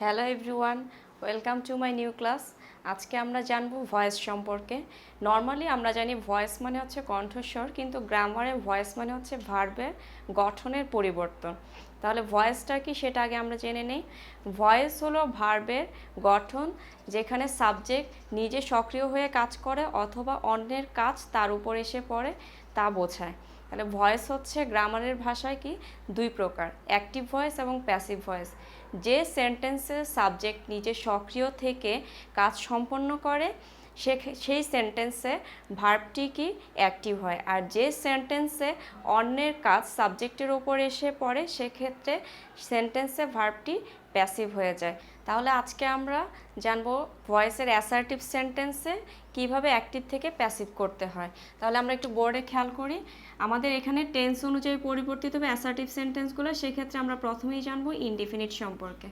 Hello everyone, welcome to my new class. আজকে আমরা জানবো ভয়েস সম্পর্কে। নর্মালি আমরা জানি ভয়েস মানে হচ্ছে কণ্ঠস্বর, কিন্তু গ্রামারে ভয়েস মানে হচ্ছে ভার্বের গঠনের পরিবর্তন। তাহলে ভয়েসটা কি সেটা আগে আমরা জেনে নেই। ভয়েস হলো ভার্বের গঠন, যেখানে সাবজেক্ট নিজে সক্রিয় হয়ে কাজ করে অথবা অন্যের কাজ তার উপর এসে পড়ে, তা বোঝায়। তাহলে ভয়েস হচ্ছে গ্রামারের ভাষায় কি দুই প্রকার, অ্যাক্টিভ ভয়েস এবং প্যাসিভ ভয়েস। যে সেন্টেন্সে সাবজেক্ট নিজে সক্রিয় থেকে কাজ সম্পন্ন করে সেই সেন্টেন্সে ভার্বটি কি অ্যাক্টিভ হয়, আর যে সেন্টেন্সে অন্যের কাজ সাবজেক্টের ওপর এসে পড়ে সেক্ষেত্রে সেন্টেন্সে ভার্বটি প্যাসিভ হয়ে যায়। তাহলে আজকে আমরা জানবো ভয়েসের অ্যাসার্টিভ সেন্টেন্সে কিভাবে অ্যাক্টিভ থেকে প্যাসিভ করতে হয়। তাহলে আমরা একটু বোর্ডে খেয়াল করি, আমাদের এখানে টেন্স অনুযায়ী পরিবর্তিত হবে অ্যাসার্টিভ সেন্টেন্সগুলো। সেক্ষেত্রে আমরা প্রথমেই জানবো ইনডিফিনিট সম্পর্কে।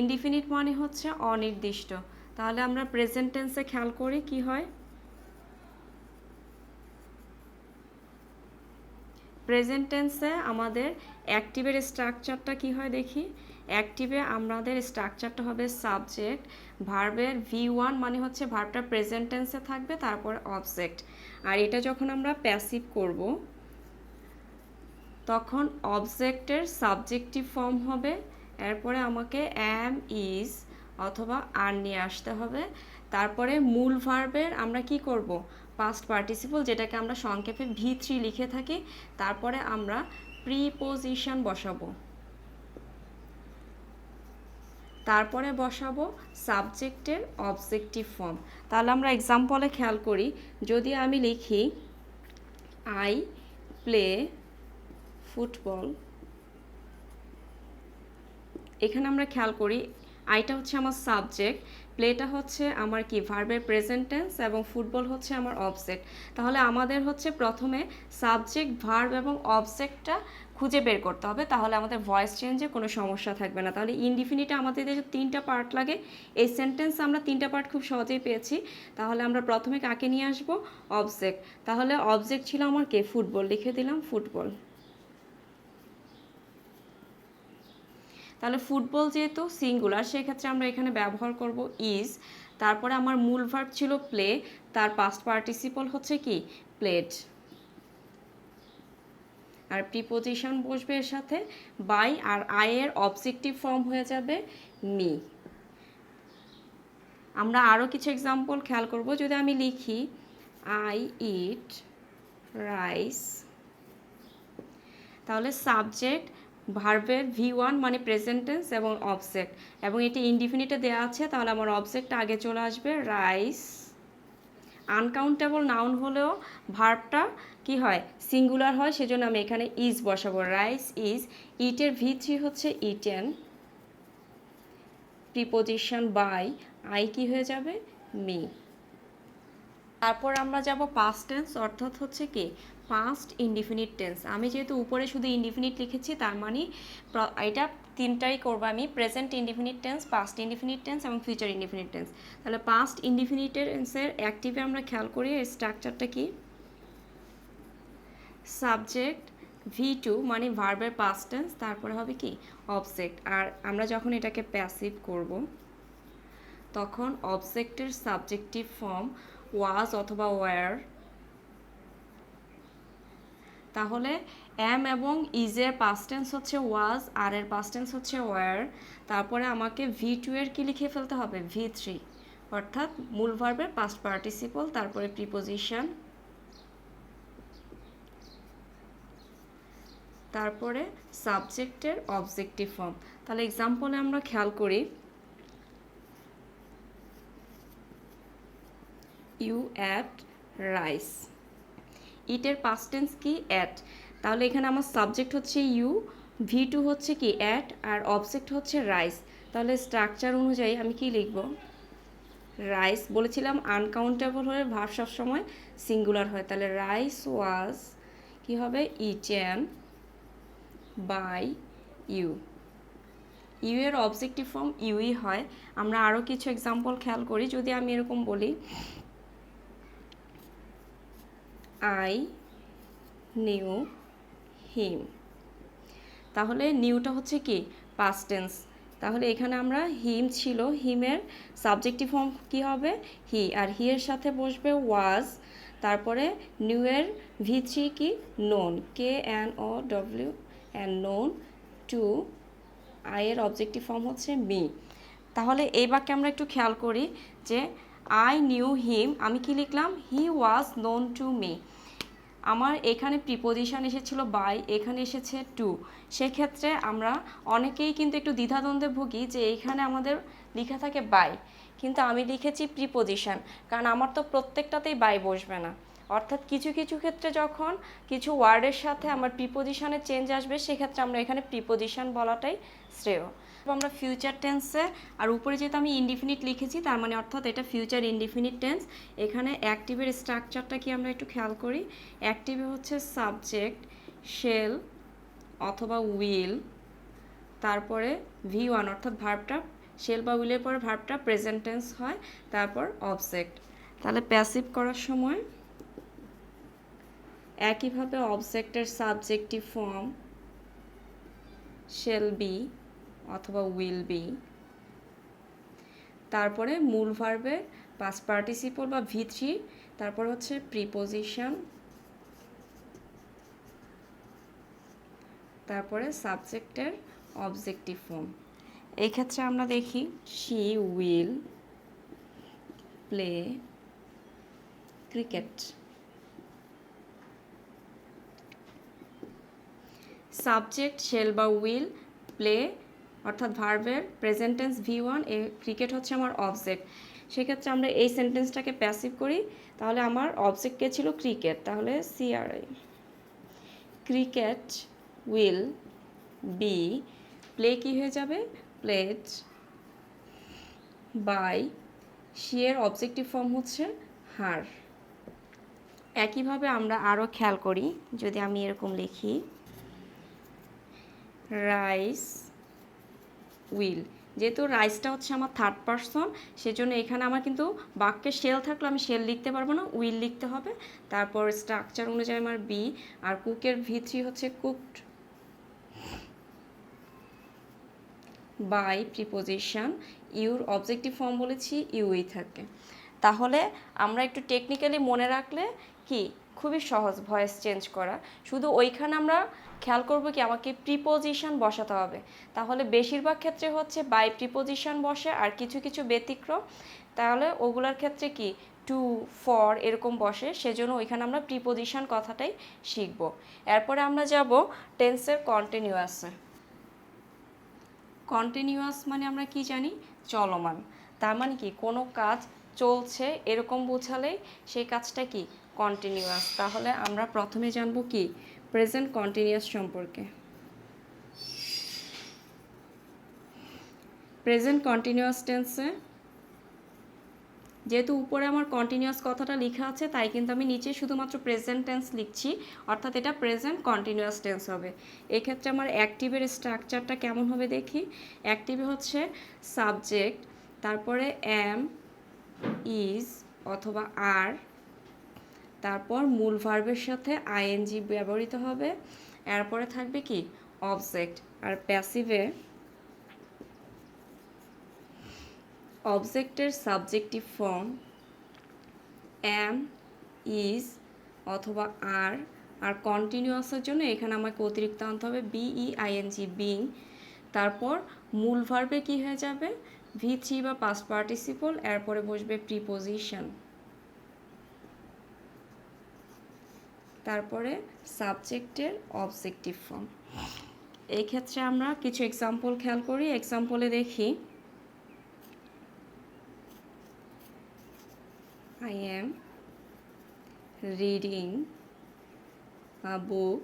ইনডিফিনিট মানে হচ্ছে অনির্দিষ্ট। তাহলে আমরা প্রেজেন্ট টেন্সে খেয়াল করি কি হয়। প্রেজেন্ট টেন্সে আমাদের অ্যাক্টিভের স্ট্রাকচারটা কি হয় দেখি। অ্যাক্টিভে আমাদের স্ট্রাকচারটা হবে সাবজেক্ট, ভার্বের V1 মানে হচ্ছে ভার্বটা প্রেজেন্ট টেন্সে থাকবে, তারপর অবজেক্ট। আর এটা যখন আমরা প্যাসিভ করব তখন অবজেক্টের সাবজেক্টিভ ফর্ম হবে, এরপরে আমাকে অ্যাম ইজ অথবা আর নিয়ে আসতে হবে। তারপরে মূল ভার্বের আমরা কি করব, পাস্ট পার্টিসিপল, যেটাকে আমরা সংক্ষেপে V3 লিখে থাকি। তারপরে আমরা প্রিপোজিশন বসাবো, তারপরে বসাবো সাবজেক্টের অবজেক্টিভ ফর্ম। তাহলে আমরা এক্সাম্পলে খেয়াল করি, যদি আমি লিখি আই প্লে ফুটবল, এখানে আমরা খেয়াল করি আইটা হচ্ছে আমার সাবজেক্ট, প্লেটা হচ্ছে আমার কি ভার্বের প্রেজেন্ট টেন্স, এবং ফুটবল হচ্ছে আমার অবজেক্ট। তাহলে আমাদের হচ্ছে প্রথমে সাবজেক্ট, ভার্ব এবং অবজেক্টটা খুঁজে বের করতে হবে, তাহলে আমাদের ভয়েস চেঞ্জে কোনো সমস্যা থাকবে না। তাহলে ইনডিফিনিটে আমাদের যে তিনটা পার্ট লাগে, এই সেন্টেন্স আমরা তিনটা পার্ট খুব সহজেই পেয়েছি। তাহলে আমরা প্রথমে কাকে নিয়ে আসবো, অবজেক্ট। তাহলে অবজেক্ট ছিল আমার কে, ফুটবল, লিখে দিলাম ফুটবল। তাহলে ফুটবল যেহেতু সিঙ্গুলার, সেক্ষেত্রে আমরা এখানে ব্যবহার করব ইজ। তারপরে আমার মূল ভার্ব ছিল প্লে, তার পাস্ট পার্টিসিপল হচ্ছে কি, প্লেড। আর প্রিপোজিশন বসবে এর সাথে বাই, আর আই এর অবজেক্টিভ ফর্ম হয়ে যাবে মি। আমরা আরও কিছু এক্সাম্পল খেয়াল করব, যদি আমি লিখি আই ইট রাইস, তাহলে সাবজেক্ট, ভার্বের V1 মানে প্রেজেন্ট টেন্স এবং অবজেক্ট, এবং এটি ইনডিফিনিটে দেওয়া আছে, তাহলে আমার অবজেক্ট আগে চলে আসবে রাইস। আনকাউন্টেবল নাউন হলেও ভার্বটা কি হয়, সিঙ্গুলার হয়, সেজন্য আমি এখানে ইজ বসাবো, রাইস ইজ। ইটের V3 হচ্ছে ইটেন, প্রিপোজিশন বাই, আই কি হয়ে যাবে, মি। তারপর আমরা যাব পাস্ট টেন্স, অর্থাৎ হচ্ছে কি পাস্ট ইনডিফিনিট টেন্স। আমি যেহেতু উপরে শুধু ইনডিফিনিট লিখেছি, তার মানে এটা তিনটাই করবো আমি, present indefinite tense, past indefinite tense এবং ফিউচার ইনডিফিনিট টেন্স। তাহলে পাস্ট ইনডিফিনিট টেন্সের অ্যাক্টিভে আমরা খেয়াল করি স্ট্রাকচারটা কি, সাবজেক্ট V2 মানে ভার্বের পাস্ট টেন্স, তারপরে হবে কি অবজেক্ট। আর আমরা যখন এটাকে প্যাসিভ করব তখন অবজেক্টের সাবজেক্টিভ ফর্ম ওয়াজ অথবা ওয়্যার। তাহলে এম এবং ইজের পাস্ট টেন্স হচ্ছে ওয়াজ, আর এর পাস্ট টেন্স হচ্ছে ওয়্যার। তারপরে আমাকে V2 এর কি লিখে ফেলতে হবে, V3, অর্থাৎ মূল ভার্বের পাস্ট পার্টিসিপল, তারপরে প্রিপোজিশন, তারপরে সাবজেক্টের অবজেক্টিভ ফর্ম। তাহলে এক্সাম্পলে আমরা খেয়াল করি, ইউ অ্যাট রাইস, ইটের পাস্ট টেন্স কি, অ্যাট। তাহলে এখানে আমার সাবজেক্ট হচ্ছে ইউ, V2 হচ্ছে কি অ্যাট, আর অবজেক্ট হচ্ছে রাইস। তাহলে স্ট্রাকচার অনুযায়ী আমি কি লিখব, রাইস, বলেছিলাম আনকাউন্টেবল হলে ভার্ব সবসময় সিঙ্গুলার হয়, তাহলে রাইস ওয়াজ কি হবে, ইটেন বাই ইউ। ইউ এর অবজেক্টিভ ফর্ম ইউই হয়। আমরা আরও কিছু এক্সাম্পল খেয়াল করি, যদি আমি এরকম বলি আই নিউ হিম, তাহলে নিউটা হচ্ছে কি পাস্ট টেন্স, তাহলে এখানে আমরা হিম ছিল, হিমের সাবজেক্টিভ ফর্ম কী হবে? হি। আর হি এর সাথে বসবে ওয়াজ। তারপরে নিউ এর V3 কি? Known, KNOW, and known to. I এর অবজেক্টিভ ফর্ম হচ্ছে মি। তাহলে এই বাক্যে আমরা একটু খেয়াল করি যে আই নিউ হিম, আমি কি লিখলাম? হি ওয়াজ নোন টু মি। আমার এখানে প্রিপোজিশন এসেছিল বাই, এখানে এসেছে টু। সেক্ষেত্রে আমরা অনেকেই কিন্তু একটু দ্বিধাদ্বন্দ্বে ভুগি যে এইখানে আমাদের লেখা থাকে বাই, কিন্তু আমি লিখেছি প্রিপোজিশন, কারণ আমার তো প্রত্যেকটাতেই বাই বসবে না। অর্থাৎ কিছু কিছু ক্ষেত্রে যখন কিছু ওয়ার্ডের সাথে আমার প্রিপোজিশনের চেঞ্জ আসবে, সেক্ষেত্রে আমরা এখানে প্রিপোজিশন বলাটাই শ্রেয়। আমরা ফিউচার টেন্সে, আর উপরে যেহেতু আমি ইনডিফিনিট লিখেছি, তার মানে অর্থাৎ এটা ফিউচার ইনডিফিনিট টেন্স। এখানে অ্যাক্টিভের স্ট্রাকচারটা কি আমরা একটু খেয়াল করি। অ্যাক্টিভে হচ্ছে সাবজেক্ট, শেল অথবা উইল, তারপরে V1 অর্থাৎ ভার্বটা, শেল বা উইলের পরে ভার্বটা প্রেজেন্ট টেন্স হয়, তারপর অবজেক্ট। তাহলে প্যাসিভ করার সময় একইভাবে অবজেক্টের সাবজেক্টিভ ফর্ম শেল বি অথবা উইল বি, তারপরে মূল ভার্বের পাস্ট পার্টিসিপল বা V3, তারপর হচ্ছে প্রিপোজিশন, তারপরে সাবজেক্টের অবজেক্টিভ ফর্ম। এই ক্ষেত্রে আমরা দেখি she will play cricket. Subject shall বা উইল, প্লে অর্থাৎ ভার্বের প্রেজেন্ট টেন্স V1, ক্রিকেট হচ্ছে আমার অবজেক্ট। সেক্ষেত্রে আমরা এই সেন্টেন্সটাকে প্যাসিভ করি, তাহলে আমার অবজেক্ট কে ছিল? ক্রিকেট। তাহলে CRI, cricket will be, play কি হয়ে যাবে? প্লেড বাই, শি এর অবজেক্টিভ ফর্ম হচ্ছে হার। একইভাবে আমরা আরও খেয়াল করি, যদি আমি এরকম লিখি রাইস উইল, যেহেতু রাইসটা হচ্ছে আমার থার্ড পারসন, সেজন্য এখানে আমার কিন্তু বাক্যে শেল থাকলে আমি শেল লিখতে পারবো না, উইল লিখতে হবে। তারপর স্ট্রাকচার অনুযায়ী আমার বি, আর কুকের V3 হচ্ছে cooked by preposition, your objective form বলেছি ইউই থাকে। তাহলে আমরা একটু টেকনিক্যালি মনে রাখলে কি খুবই সহজ ভয়েস চেঞ্জ করা। শুধু ওইখানে আমরা খেয়াল করব কি আমাকে প্রিপোজিশন বসাতে হবে। তাহলে বেশিরভাগ ক্ষেত্রে হচ্ছে বাই প্রিপোজিশন বসে, আর কিছু কিছু ব্যতিক্রম তাহলে ওগুলোর ক্ষেত্রে কি টু, ফর এরকম বসে, সেজন্য ওইখানে আমরা প্রিপোজিশন কথাটাই শিখব। এরপরে আমরা যাব টেন্সের কন্টিনিউয়াসে। কন্টিনিউয়াস মানে আমরা কি জানি? চলমান। তার মানে কি কোনো কাজ চলছে এরকম বোঝালেই সেই কাজটা কি কন্টিনিউয়াস। তাহলে আমরা প্রথমে জানব কি প্রেজেন্ট কন্টিনিউয়াস সম্পর্কে। প্রেজেন্ট কন্টিনিউয়াস টেন্সে যেহেতু উপরে আমার কন্টিনিউয়াস কথাটা লেখা আছে, তাই কিন্তু আমি নিচে শুধুমাত্র প্রেজেন্ট টেন্স লিখছি, অর্থাৎ এটা প্রেজেন্ট কন্টিনিউয়াস টেন্স হবে। এক্ষেত্রে আমার অ্যাক্টিভের স্ট্রাকচারটা কেমন হবে দেখি। অ্যাক্টিভে হচ্ছে সাবজেক্ট, তারপরে এম, ইজ অথবা আর, তারপর মূল ভার্বের সাথে ING ব্যবহৃত হবে, এরপরে থাকবে কি অবজেক্ট। আর প্যাসিভে অবজেক্টের সাবজেক্টিভ ফর্ম এম, ইজ অথবা আর, আর কন্টিনিউয়াসের জন্য এখানে আমাকে অতিরিক্ত আনতে হবে BEING বিং। তারপর মূল ভার্বে কি হয়ে যাবে? V3 বা পাস্ট পার্টিসিপল, এরপরে বসবে প্রিপোজিশন, তারপরে সাবজেক্টের অবজেক্টিভ ফর্ম। এই ক্ষেত্রে আমরা কিছু এক্সাম্পল খেয়াল করি। এক্সাম্পলে দেখি I am reading a book।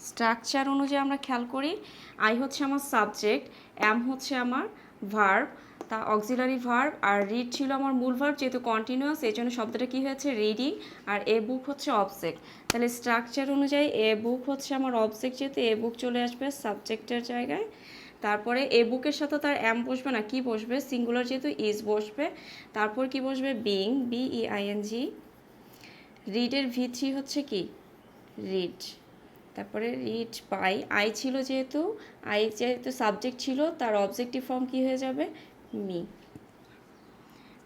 Structure অনুযায়ী আমরা খেয়াল করি, আই হচ্ছে আমার সাবজেক্ট, এম হচ্ছে আমার ভার্ব, তা অক্সিলারি ভার্ব, আর রিড ছিল আমার মূল ভার্ব, যেহেতু কন্টিনিউয়াস এই জন্য শব্দটা কী হয়েছে রিডিং, আর এ বুক হচ্ছে অবজেক্ট। তাহলে স্ট্রাকচার অনুযায়ী এ বুক হচ্ছে আমার অবজেক্ট, যেহেতু এ বুক চলে আসবে সাবজেক্টের জায়গায়। তারপরে এ বুকের সাথে তার এম বসবে না, কি বসবে? সিঙ্গুলার যেহেতু ইজ বসবে, তারপর কি বসবে? Being, BEING। রিডের V3 হচ্ছে কি রিড, তারপরে রিড বাই, আই ছিল যেহেতু, আই যেহেতু সাবজেক্ট ছিল, তার অবজেক্টিভ ফর্ম কি হয়ে যাবে? মি।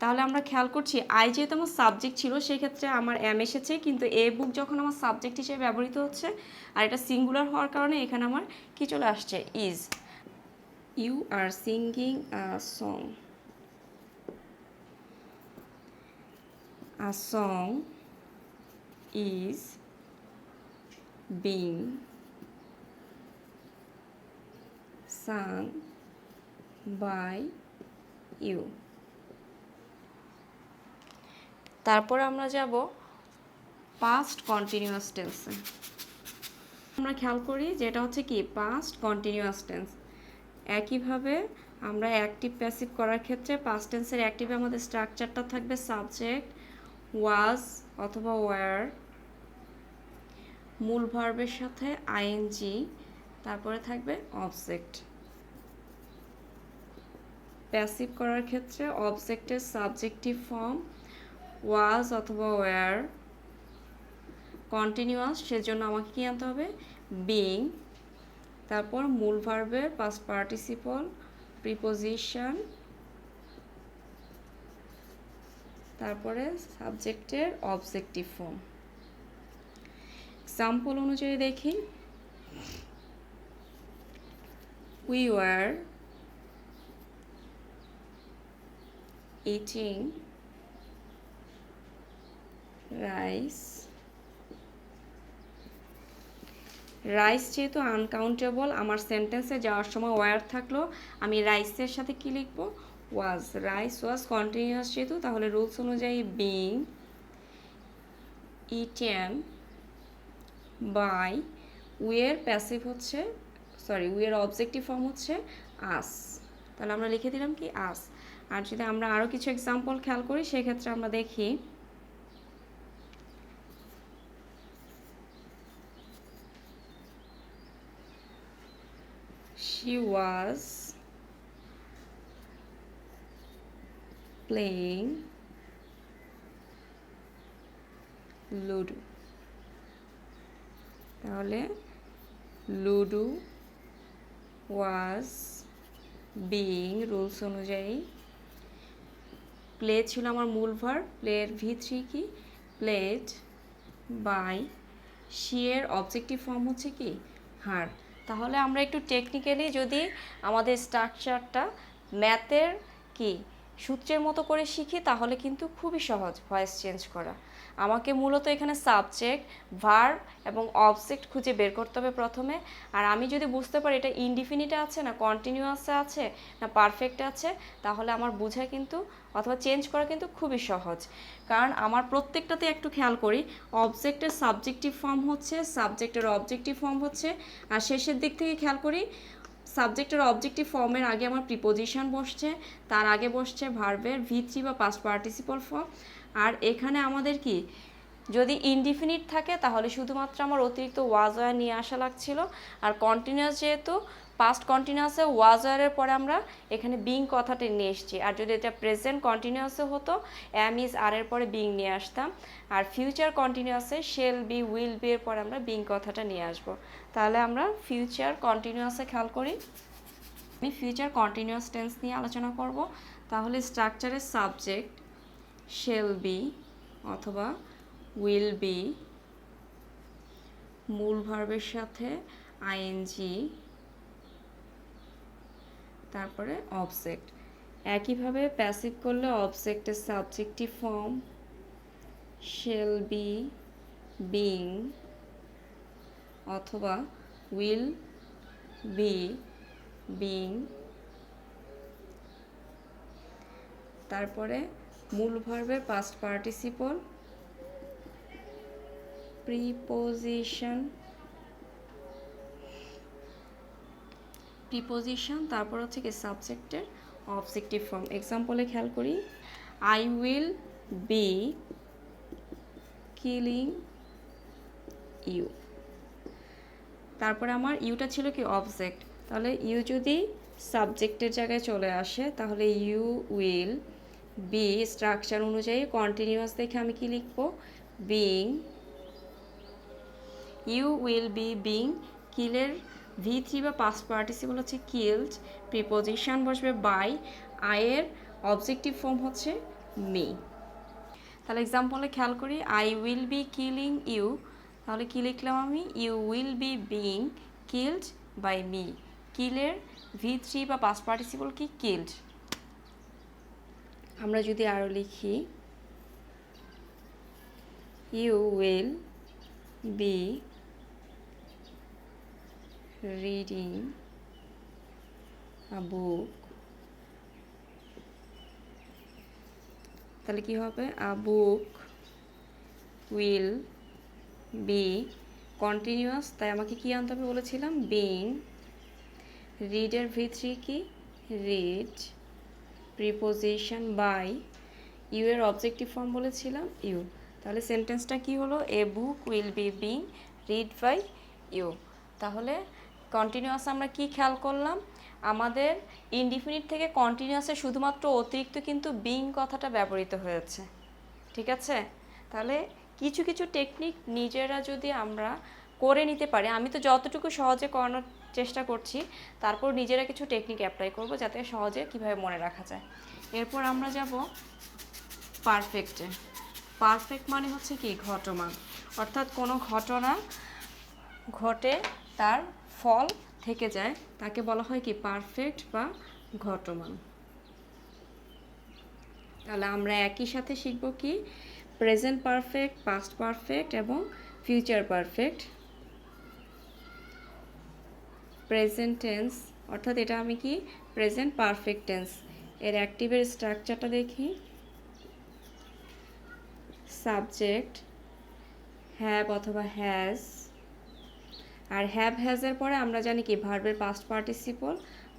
তাহলে আমরা খেয়াল করছি আই যেহেতু আমার সাবজেক্ট ছিল সেক্ষেত্রে আমার এম এসেছে, কিন্তু এ বুক যখন আমার সাবজেক্ট হিসেবে ব্যবহৃত হচ্ছে আর এটা সিঙ্গুলার হওয়ার কারণে এখানে আমার কি চলে আসছে? Is. You are singing a song. A song is being sung by you. তারপর আমরা যাব পাস্ট কন্টিনিউয়াস টেন্সে। আমরা খেয়াল করি যেটা হচ্ছে কি পাস্ট কন্টিনিউয়াস টেন্স। একইভাবে আমরা অ্যাক্টিভ প্যাসিভ করার ক্ষেত্রে পাস্ট টেন্সের অ্যাক্টিভে আমাদের স্ট্রাকচারটা থাকবে সাবজেক্ট ওয়াজ অথবা ওয়্যার, মূল ভার্বের সাথে আইএনজি, তারপরে থাকবে অবজেক্ট। প্যাসিভ করার ক্ষেত্রে অবজেক্টের সাবজেক্টিভ ফর্ম ওয়াজ অথবা ওয়্যার, কন্টিনিউয়াস সেজন্য আমাকে কি আনতে হবে? বিং, তারপর মূল ভার্বের পাস্ট পার্টিসিপল, প্রিপোজিশন, তারপরে সাবজেক্টের অবজেক্টিভ ফর্ম। এক্সাম্পল অনুযায়ী দেখি, we were eating rice. Rice যেহেতু আনকাউন্টেবল, আমার সেন্টেন্সে যাওয়ার সময় ওয়ার থাকলো, আমি রাইসের সাথে কি লিখবো? ওয়াজ। রাইস ওয়াজ কন্টিনিউয়াস যেহেতু, তাহলে রুলস অনুযায়ী বিং ইটেন বাই, উইয়ের প্যাসিভ হচ্ছে উইয়ের অবজেক্টিভ ফর্ম হচ্ছে আস, তাহলে আমরা লিখে দিলাম কি আস। আর যদি আমরা আরও কিছু এক্সাম্পল খেয়াল করি সেক্ষেত্রে আমরা দেখি, she was playing ludo, তাহলে লুডো ওয়াজ বিং, রুলস অনুযায়ী প্লে ছিল আমার মূল ভার্ব, প্লের V3 কি প্লেড বাই, শি এর অবজেক্টিভ ফর্ম হচ্ছে কি হার। তাহলে আমরা একটু টেকনিক্যালি যদি আমাদের স্ট্রাকচারটা ম্যাথের কি সূত্রের মতো করে শিখি তাহলে কিন্তু খুবই সহজ ভয়েস চেঞ্জ করা। আমাকে মূলত এখানে সাবজেক্ট, ভার্ব এবং অবজেক্ট খুঁজে বের করতে হবে প্রথমে। আর আমি যদি বুঝতে পারি এটা ইনডিফিনিটে আছে না কন্টিনিউয়াসে আছে না পারফেক্টে আছে, তাহলে আমার বোঝা কিন্তু অথবা চেঞ্জ করা কিন্তু খুবই সহজ। কারণ আমার প্রত্যেকটাতে একটু খেয়াল করি, অবজেক্টের সাবজেক্টিভ ফর্ম হচ্ছে, সাবজেক্টের অবজেক্টিভ ফর্ম হচ্ছে, আর শেষের দিক থেকে খেয়াল করি সাবজেক্টের অবজেক্টিভ ফর্মের আগে আমার প্রিপোজিশন বসছে, তার আগে বসছে ভার্বের V3 বা পাস্ট পার্টিসিপল ফর্ম। আর এখানে আমাদের কি যদি ইনডিফিনিট থাকে তাহলে শুধুমাত্র আমার অতিরিক্ত ওয়াজ ওয়ার নিয়ে আসা লাগছিল। আর কন্টিনিউয়াস যেহেতু পাস্ট কন্টিনিউয়াসে ওয়াজ ওয়ারের পরে আমরা এখানে বিং কথাটা নিয়ে এসেছি। আর যদি এটা প্রেজেন্ট কন্টিনিউয়াসে হতো এম ইজ আর এর পরে বিং নিয়ে আসতাম। আর ফিউচার কন্টিনিউয়াসে শেল বি উইল বি এর পরে আমরা বিং কথাটা নিয়ে আসবো। তাহলে আমরা ফিউচার কন্টিনিউয়াসে খেয়াল করি, আমি ফিউচার কন্টিনিউয়াস টেন্স নিয়ে আলোচনা করব। তাহলে স্ট্রাকচারের সাবজেক্ট শেল বি অথবা উইল বি, মূল ভার্বের সাথে আইএনজি, তারপরে অবজেক্ট। একইভাবে প্যাসিভ করলে অবজেক্টের subjective form shall be being অথবা উইল বি বিং, তারপরে মূল ভার্বের পাস্ট পার্টিসিপল, প্রিপোজিশন, তারপর হচ্ছে কি সাবজেক্টের অবজেক্টিভ ফর্ম। এক্সাম্পলে খেয়াল করি, I will be killing you. তারপরে আমার ইউটা ছিল কি অবজেক্ট, তাহলে ইউ যদি সাবজেক্টের জায়গায় চলে আসে তাহলে ইউ উইল বি স্ট্রাকচার অনুযায়ী কন্টিনিউয়াস দেখে আমি কি লিখবো being you will be being, কিলের V3 বা পাস্ট পার্টিসিপল হচ্ছে কিলড, প্রিপোজিশন বসবে বাই, আয়ের অবজেক্টিভ ফর্ম হচ্ছে মি। তাহলে এক্সাম্পলে খেয়াল করি, I will be killing you, তাহলে কি লিখলাম আমি, you will be being killed by me. কিলের V3 বা পাস্ট পার্টিসিপল কি, কিলড। আমরা যদি আরও লিখি, you will be reading a book, তাহলে কি হবে, a book will be continuous, তাই আমাকে কি আনতে হবে বলেছিলাম, বিং। রিডের V3 কি, রিড, প্রিপোজিশন বাই, ইউ এর অবজেক্টিভ ফর্ম বলেছিলাম ইউ। তাহলে সেন্টেন্সটা কি হলো, a book will be being read by you. তাহলে কন্টিনিউয়াস আমরা কি খেয়াল করলাম, আমাদের ইনডিফিনিট থেকে কন্টিনিউয়াসে শুধুমাত্র অতিরিক্ত কিন্তু বিং কথাটা ব্যবহৃত হয়েছে, ঠিক আছে। তাহলে কিছু কিছু টেকনিক নিজেরা যদি আমরা করে নিতে পারি, আমি তো যতটুকু সহজে করানোর চেষ্টা করছি, তারপর নিজেরা কিছু টেকনিক অ্যাপ্লাই করব যাতে সহজে কিভাবে মনে রাখা যায়। এরপর আমরা যাব পারফেক্টে। পারফেক্ট মানে হচ্ছে কি, ঘটমান, অর্থাৎ কোনো ঘটনা ঘটে তার ফল থেকে যায়, তাকে বলা হয় কি, পারফেক্ট বা ঘটমান। তাহলে আমরা একই সাথে শিখব কি, প্রেজেন্ট পারফেক্ট, পাস্ট পারফেক্ট এবং ফিউচার পারফেক্ট। প্রেজেন্ট টেন্স, অর্থাৎ এটা আমি কি, প্রেজেন্ট পারফেক্ট টেন্স। এর অ্যাক্টিভের স্ট্রাকচারটা দেখি, সাবজেক্ট হ্যাভ অথবা হ্যাজ, আর হ্যাভ হ্যাজের পরে আমরা জানি কি, ভার্বের পাস্ট পার্টিসিপল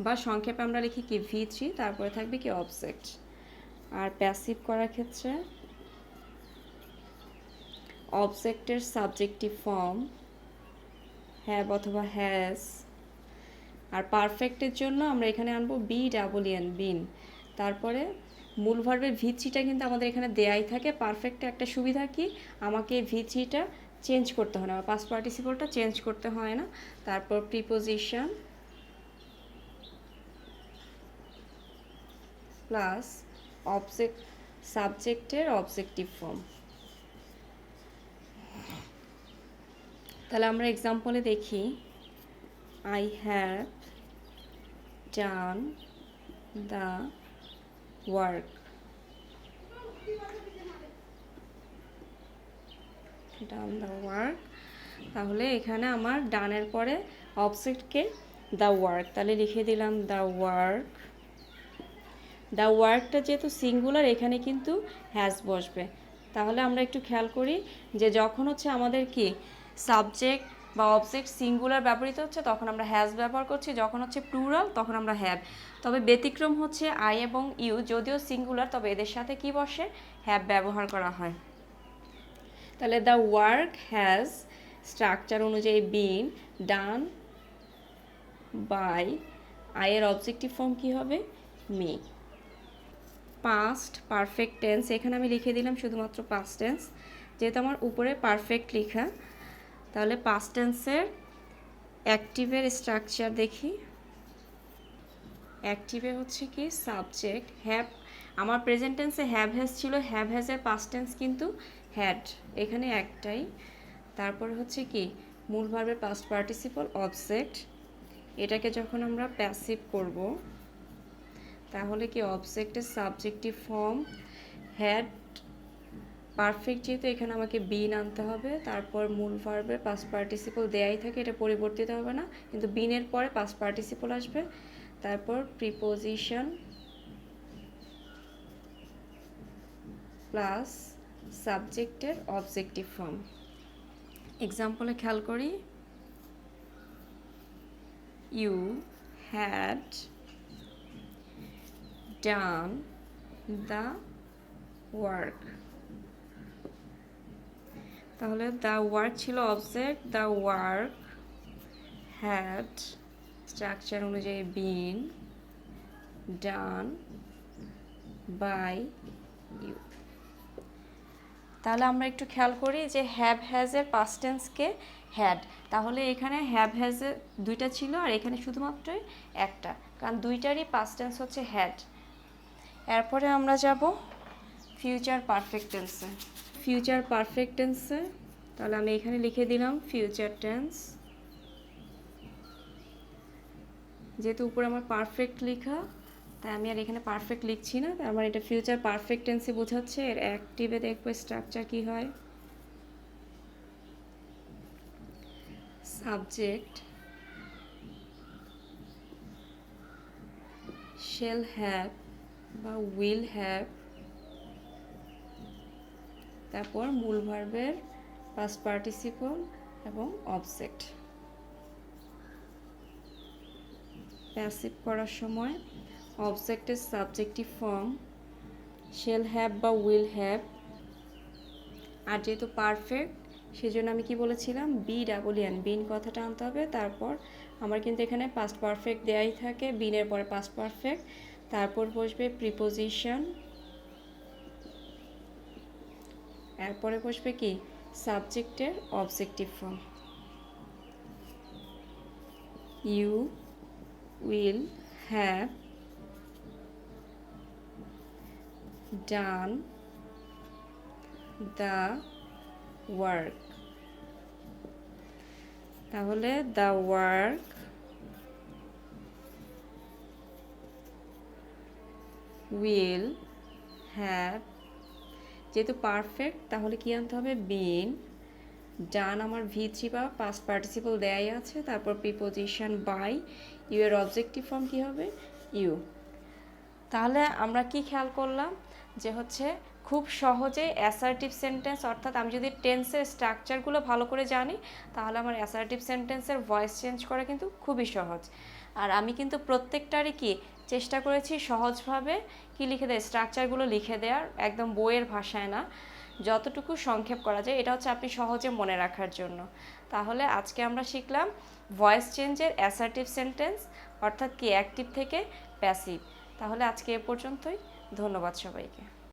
বা সংক্ষেপে আমরা লিখি কি, V3, তারপরে থাকবে কি, অবজেক্ট। আর প্যাসিভ করার ক্ষেত্রে অবজেক্টের সাবজেক্টিভ ফর্ম হ্যাভ অথবা হ্যাজ। আর পারফেক্টের জন্য আমরা এখানে আনবো BEEN, বিন। তারপরে মূল ভার্বের V3টা কিন্তু আমাদের এখানে দেয়াই থাকে। পারফেক্টে একটা সুবিধা কি, আমাকে V3টা চেঞ্জ করতে হয় না, পাস্ট পার্টিসিপলটা চেঞ্জ করতে হয় না। তারপর প্রিপোজিশন প্লাস অবজেক্ট, সাবজেক্টের অবজেক্টিভ ফর্ম। তাহলে আমরা এক্সাম্পলে দেখি, I have done the work, done the work. তাহলে এখানে আমার ডানের পরে অবজেক্টকে দ্য ওয়ার্ক, তাহলে লিখে দিলাম দ্য ওয়ার্ক। দ্য ওয়ার্কটা যেহেতু সিঙ্গুলার, এখানে কিন্তু হ্যাজ বসবে। তাহলে আমরা একটু খেয়াল করি যে যখন হচ্ছে আমাদের কি, সাবজেক্ট বা অবজেক্ট সিঙ্গুলার ব্যবহৃত হচ্ছে তখন আমরা হ্যাজ ব্যবহার করছি, যখন হচ্ছে প্লুরাল তখন আমরা হ্যাভ। তবে ব্যতিক্রম হচ্ছে আই এবং ইউ, যদিও সিঙ্গুলার তবে এদের সাথে কি বসে, হ্যাভ ব্যবহার করা হয়। তাহলে দ্য ওয়ার্ক হ্যাজ স্ট্রাকচার অনুযায়ী বিন ডান বাই, আয়ের অবজেক্টিভ ফর্ম কি হবে, মি। পাস্ট পারফেক্ট টেন্স, এখানে আমি লিখে দিলাম শুধুমাত্র পাস্ট টেন্স, যেহেতু আমার উপরে পারফেক্ট লেখা। তাহলে পাস্ট টেন্সের অ্যাক্টিভের স্ট্রাকচার দেখি, অ্যাক্টিভে হচ্ছে কি, সাবজেক্ট হ্যাভ, আমার প্রেজেন্ট টেন্সে হ্যাভ হ্যাজ ছিল, হ্যাভ হ্যাজের পাস্ট টেন্স কিন্তু হ্যাড, এখানে একটাই। তারপর হচ্ছে কি, মূল ভার্বের পাস্ট পার্টিসিপল অবজেক্ট, এটাকে যখন আমরা প্যাসিভ করব তাহলে কি, অবজেক্টের সাবজেক্টিভ ফর্ম হ্যাড, পারফেক্ট যেহেতু এখানে আমাকে বিন আনতে হবে। তারপর মূল ভার্বের পাস্ট পার্টিসিপল দেয়াই থাকে, এটা পরিবর্তিত হবে না, কিন্তু বিনের পরে পাস্ট পার্টিসিপল আসবে। তারপর প্রিপোজিশন প্লাস সাবজেক্টের অবজেক্টিভ ফর্ম। এক্সাম্পলে খেয়াল করি, you had done the work. তাহলে দ্য ওয়ার্ক ছিল object, the work had structure অনুযায়ী বিন ডান বাই ইউ। তাহলে আমরা একটু খেয়াল করি যে হ্যাভ হ্যাজের পাস্ট টেন্সকে হ্যাড, তাহলে এখানে হ্যাভ হ্যাজের দুইটা ছিল আর এখানে শুধুমাত্রই একটা, কারণ দুইটারই পাস্ট টেন্স হচ্ছে হ্যাড। এরপরে আমরা যাব ফিউচার পারফেক্ট টেন্সে। ফিউচার পারফেক্ট টেন্সে তাহলে আমি এখানে লিখে দিলাম ফিউচার টেন্স, যেহেতু উপরে আমার পারফেক্ট লেখা তাই আমি আর এখানে পারফেক্ট লিখছি না, তার মানে এটা ফিউচার পারফেক্ট টেন্সই বোঝাচ্ছে। এর অ্যাক্টিভে দেখবো স্ট্রাকচার কি হয়, সাবজেক্ট shall have বা will have, তারপর মূল ভার্বের পাস্ট পার্টিসিপল এবং অবজেক্ট। প্যাসিভ করার সময় অবজেক্টের সাবজেক্টিভ ফর্ম shall have বা will have, আর যেহেতু পারফেক্ট সেজন্য আমি কি বলেছিলাম BEEN বিন কথাটা আনতে হবে। তারপর আমার কিন্তু এখানে পাস্ট পারফেক্ট দেয়াই থাকে, বিনের পরে পাস্ট পারফেক্ট, তারপর বসবে প্রিপোজিশন, এরপরে বসবে কি সাবজেক্টের objective form. You will have done the work, তাহলে দ্য ওয়ার্ক উইল হ্যাভ, যেহেতু পারফেক্ট তাহলে কি আনতে হবে বিন, ডান আমার V3 বা পাস্ট পার্টিসিপল দেয়াই আছে, তারপর প্রিপোজিশন বাই, ইউ এর অবজেক্টিভ ফর্ম কি হবে ইউ। তাহলে আমরা কি খেয়াল করলাম যে হচ্ছে খুব সহজে অ্যাসার্টিভ সেন্টেন্স, অর্থাৎ আমি যদি টেন্সের স্ট্রাকচারগুলো ভালো করে জানি তাহলে আমার অ্যাসার্টিভ সেন্টেন্সের ভয়েস চেঞ্জ করা কিন্তু খুবই সহজ। আর আমি কিন্তু প্রত্যেকটারই কি চেষ্টা করেছি সহজভাবে কি লিখে দেয় স্ট্রাকচারগুলো লিখে দেওয়ার, একদম বইয়ের ভাষায় না, যতটুকু সংক্ষেপ করা যায়, এটা হচ্ছে আপনি সহজে মনে রাখার জন্য। তাহলে আজকে আমরা শিখলাম ভয়েস চেঞ্জের অ্যাসার্টিভ সেন্টেন্স, অর্থাৎ কি অ্যাক্টিভ থেকে প্যাসিভ। তাহলে আজকে এ পর্যন্তই, ধন্যবাদ সবাইকে।